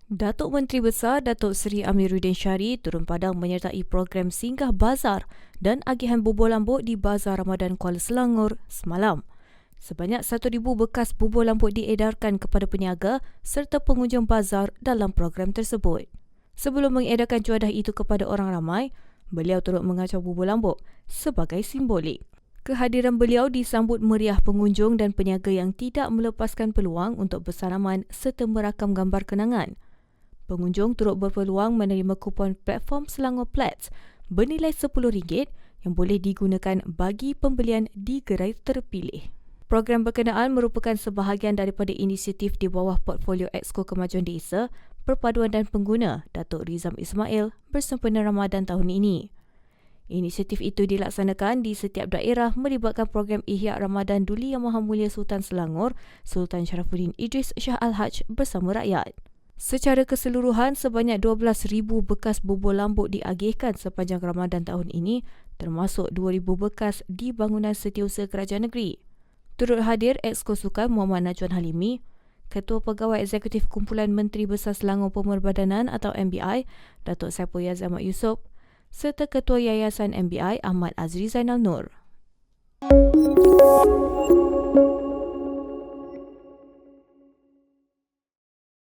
Datuk Menteri Besar Datuk Seri Amiruddin Syari turun padang menyertai program Singgah Bazar dan agihan bubur lambuk di Bazar Ramadan Kuala Selangor semalam. Sebanyak 1,000 bekas bubur lambuk diedarkan kepada peniaga serta pengunjung bazar dalam program tersebut. Sebelum mengedarkan cuadah itu kepada orang ramai, beliau turut mengacau bubur lambuk sebagai simbolik. Kehadiran beliau disambut meriah pengunjung dan peniaga yang tidak melepaskan peluang untuk bersalaman serta merakam gambar kenangan. Pengunjung turut berpeluang menerima kupon platform Selangor Plats bernilai RM10 yang boleh digunakan bagi pembelian di gerai terpilih. Program berkenaan merupakan sebahagian daripada inisiatif di bawah Portfolio Exco Kemajuan Desa, Perpaduan dan Pengguna Datuk Rizam Ismail bersempena Ramadan tahun ini. Inisiatif itu dilaksanakan di setiap daerah melibatkan program Ihya Ramadan Duli Yang Maha Mulia Sultan Selangor, Sultan Sharafuddin Idris Shah Al-Haj bersama rakyat. Secara keseluruhan, sebanyak 12,000 bekas bubur lambuk diagihkan sepanjang Ramadan tahun ini, termasuk 2,000 bekas di bangunan Setiausaha Kerajaan Negeri. Turut hadir Exco Sukan Muhammad Najwan Halimi, Ketua Pegawai Eksekutif Kumpulan Menteri Besar Selangor Pemerbadanan atau MBI, Datuk Saiful Yaz Ahmad Yusof, serta Ketua Yayasan MBI Ahmad Azri Zainal Nur.